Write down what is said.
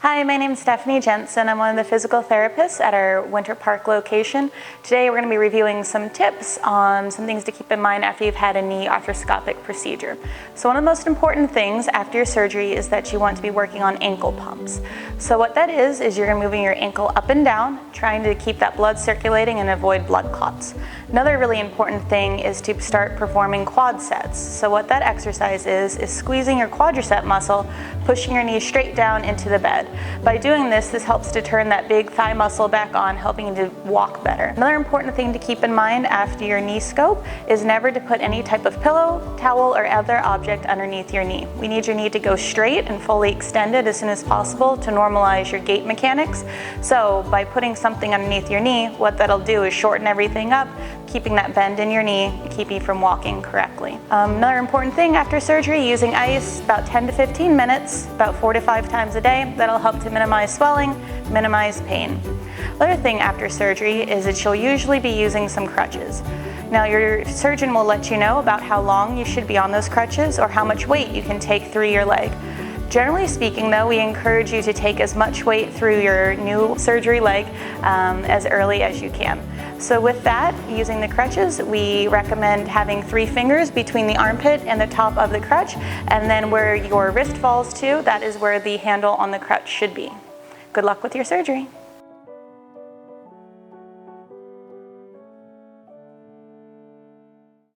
Hi, my name is Stephanie Jensen. I'm one of the physical therapists at our Winter Park location. Today we're going to be reviewing some tips on some things to keep in mind after you've had a knee arthroscopic procedure. So one of the most important things after your surgery is that you want to be working on ankle pumps. So what that is you're going to be moving your ankle up and down, trying to keep that blood circulating and avoid blood clots. Another really important thing is to start performing quad sets. So what that exercise is squeezing your quadricep muscle, pushing your knee straight down into the bed. By doing this helps to turn that big thigh muscle back on, helping you to walk better. Another important thing to keep in mind after your knee scope is never to put any type of pillow, towel, or other object underneath your knee. We need your knee to go straight and fully extended as soon as possible to normalize your gait mechanics. So by putting something underneath your knee, what that'll do is shorten everything up, keeping that bend in your knee, keep you from walking correctly. Another important thing after surgery, using ice about 10 to 15 minutes, about 4 to 5 times a day. That'll help to minimize swelling, minimize pain. Other thing after surgery is that you'll usually be using some crutches. Now your surgeon will let you know about how long you should be on those crutches or how much weight you can take through your leg. Generally speaking though, we encourage you to take as much weight through your new surgery leg as early as you can. So with that, using the crutches, we recommend having 3 fingers between the armpit and the top of the crutch, and then where your wrist falls to, that is where the handle on the crutch should be. Good luck with your surgery.